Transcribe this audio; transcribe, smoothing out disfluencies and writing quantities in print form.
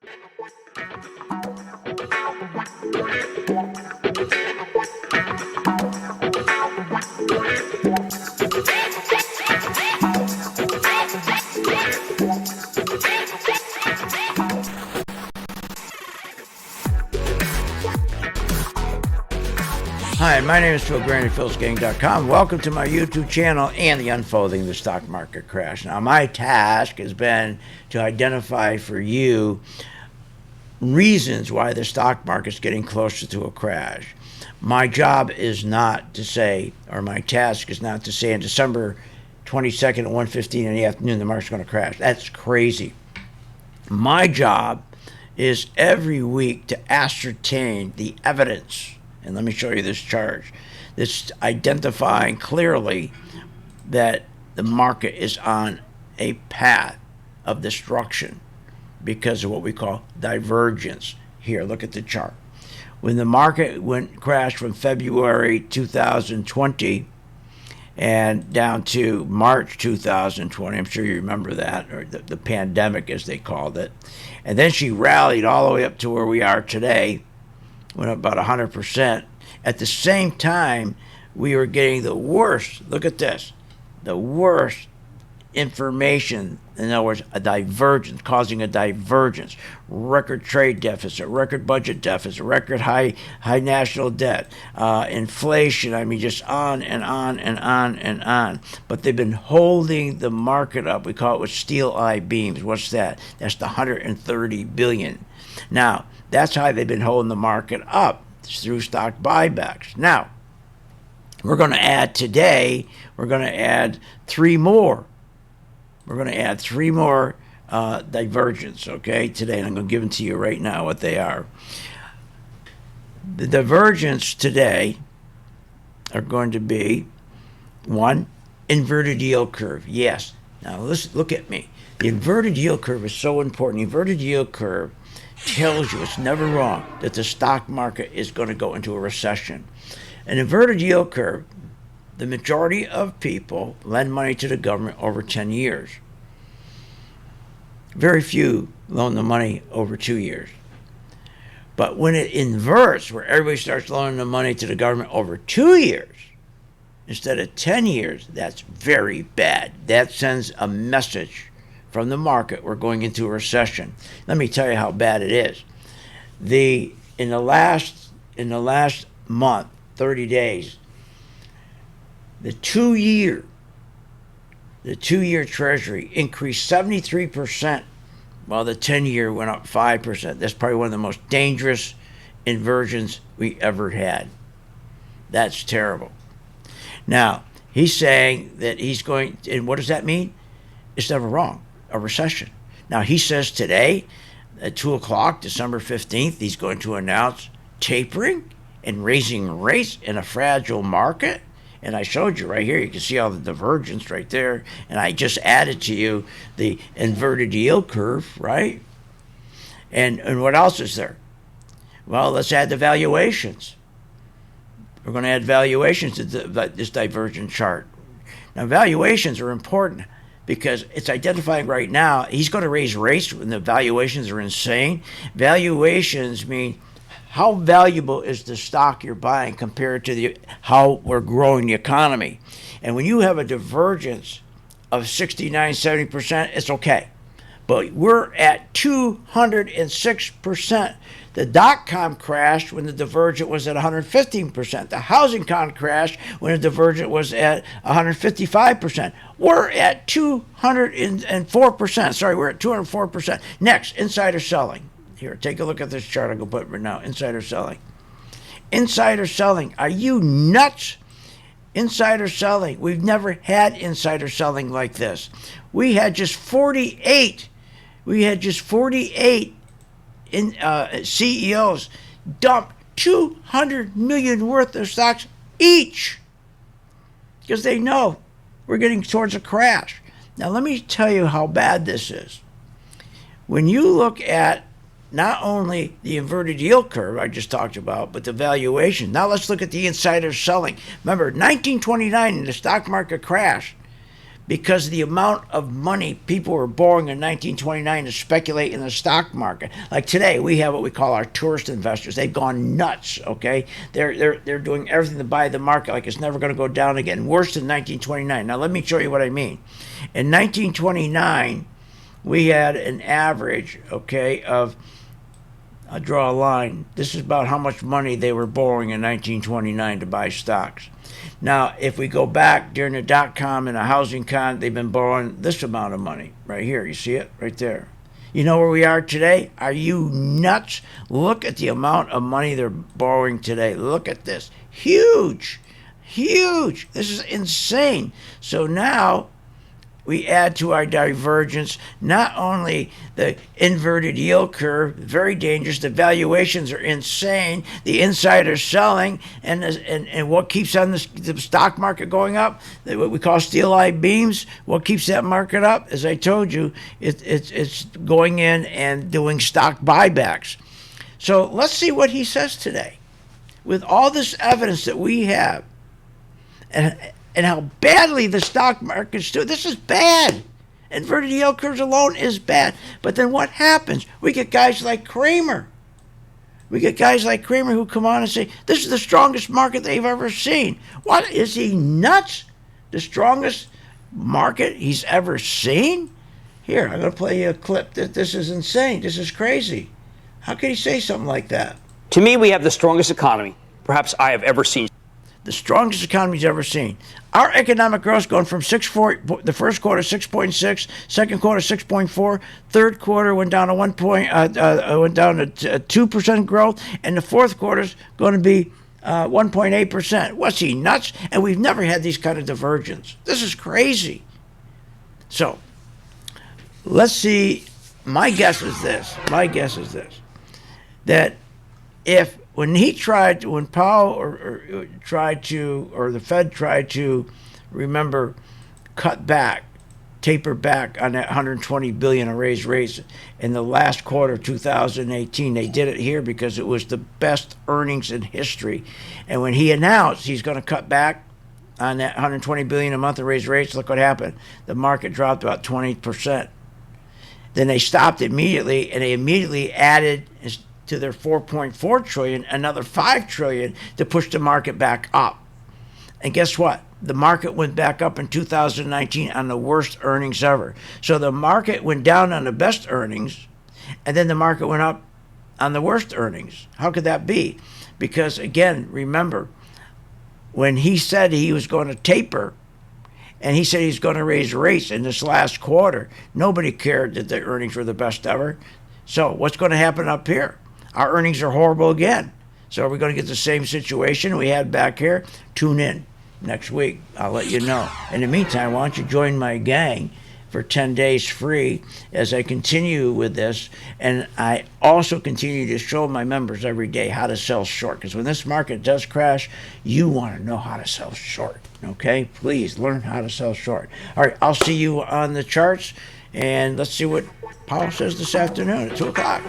Hi, my name is Phil Grant of philsgang.com. Welcome to my YouTube channel and the Unfolding of the Stock Market Crash. Now, my task has been to identify for you reasons why the stock market's getting closer to a crash. My job is not to say, or my task is not to say on December 22nd at 1:15 in the afternoon the market's going to crash. That's crazy. My job is every week to ascertain the evidence. And let me show you this chart. This identifying clearly that the market is on a path of destruction because of what we call divergence. Here, look at the chart. When the market crashed from February 2020 and down to March 2020, I'm sure you remember that, or the pandemic as they called it. And then she rallied all the way up to where we are today, went up about 100%. At the same time, we were getting the worst, look at this, the worst information, in other words, a divergence, causing a divergence, record trade deficit, record budget deficit, record high national debt, inflation, I mean, just on and on and on and on. But they've been holding the market up. We call it with steel eye beams. What's that? That's the 130 billion. Now, that's how they've been holding the market up, through stock buybacks. Now, we're going to add today, we're going to add three more. We're going to add three more divergence, okay, today. And I'm going to give them to you right now what they are. The divergence today are going to be, one, inverted yield curve. Yes. Now, listen, look at me. The inverted yield curve is so important. The inverted yield curve tells you, it's never wrong, that the stock market is going to go into a recession. An inverted yield curve, the majority of people lend money to the government over 10 years. Very few loan the money over 2 years. But when it inverts, where everybody starts loaning the money to the government over 2 years instead of 10 years, that's very bad. That sends a message from the market, we're going into a recession. Let me tell you how bad it is. In the last month, 30 days, the two-year Treasury increased 73%, while the 10-year went up 5%. That's probably one of the most dangerous inversions we ever had. That's terrible. Now, he's saying that he's going, and what does that mean? It's never wrong. A recession. Now, he says today at 2 o'clock, December 15th, he's going to announce tapering and raising rates in a fragile market. And I showed you right here, you can see all the divergence right there. And I just added to you the inverted yield curve, right? And what else is there? Well, let's add the valuations. We're going to add valuations to this divergent chart. Now, valuations are important, because it's identifying right now, he's going to raise rates when the valuations are insane. Valuations mean how valuable is the stock you're buying compared to how we're growing the economy. And when you have a divergence of 69, 70%, it's okay. But we're at 206%. The dot-com crashed when the divergent was at 115%. The housing con crashed when the divergent was at 155%. We're at 204%. Sorry, we're at 204%. Next, insider selling. Here, take a look at this chart. I'm going to put it right now. Insider selling. Insider selling. Are you nuts? Insider selling. We've never had insider selling like this. We had just 48. CEOs dump $200 million worth of stocks each because they know we're getting towards a crash. Now, let me tell you how bad this is. When you look at not only the inverted yield curve I just talked about, but the valuation. Now let's look at the insider selling. Remember, 1929, the stock market crashed. because of the amount of money people were borrowing in 1929 to speculate in the stock market. Like today, we have what we call our tourist investors. They've gone nuts. Okay, they're doing everything to buy the market like it's never going to go down again. Worse than 1929. Now let me show you what I mean. In 1929, we had an average, okay, of, I'll draw a line. This is about how much money they were borrowing in 1929 to buy stocks. Now, if we go back during the dot-com and the housing con, they've been borrowing this amount of money right here. You see it right there. You know where we are today? Are you nuts? Look at the amount of money they're borrowing today. Look at this. Huge. Huge. This is insane. So now we add to our divergence not only the inverted yield curve, very dangerous, the valuations are insane, the insider selling, and what keeps on the stock market going up, what we call steel-eyed beams, what keeps that market up, as I told you, it's going in and doing stock buybacks. So let's see what he says today. With all this evidence that we have, and how badly the stock market's doing. This is bad. Inverted yield curves alone is bad. But then what happens? We get guys like Cramer. We get guys like Cramer who come on and say, this is the strongest market they've ever seen. What? Is he nuts? The strongest market he's ever seen? Here, I'm going to play you a clip. This is insane. This is crazy. How can he say something like that? To me, we have the strongest economy perhaps I have ever seen. The strongest economy he's ever seen. Our economic growth going from 6.4, the first quarter 6.6, second quarter 6.4, third quarter went down to 2% growth, and the fourth quarter is going to be 1.8%. What's he, nuts? And we've never had these kind of divergence. This is crazy. So let's see. My guess is this. That if when Powell tried to, or the Fed tried to, remember, taper back on that 120 billion of raised rates in the last quarter of 2018, they did it here because it was the best earnings in history. And when he announced he's going to cut back on that 120 billion a month of raised rates, look what happened. The market dropped about 20%. Then they stopped immediately, and they immediately added to their 4.4 trillion, another 5 trillion to push the market back up. And guess what? The market went back up in 2019 on the worst earnings ever. So the market went down on the best earnings, and then the market went up on the worst earnings. How could that be? Because again, remember, when he said he was going to taper, and he said he's going to raise rates in this last quarter, nobody cared that the earnings were the best ever. So what's going to happen up here? Our earnings are horrible again. So are we going to get the same situation we had back here? Tune in next week. I'll let you know. In the meantime, why don't you join my gang for 10 days free as I continue with this. And I also continue to show my members every day how to sell short. Because when this market does crash, you want to know how to sell short. Okay? Please learn how to sell short. All right, I'll see you on the charts. And let's see what Powell says this afternoon at 2 o'clock.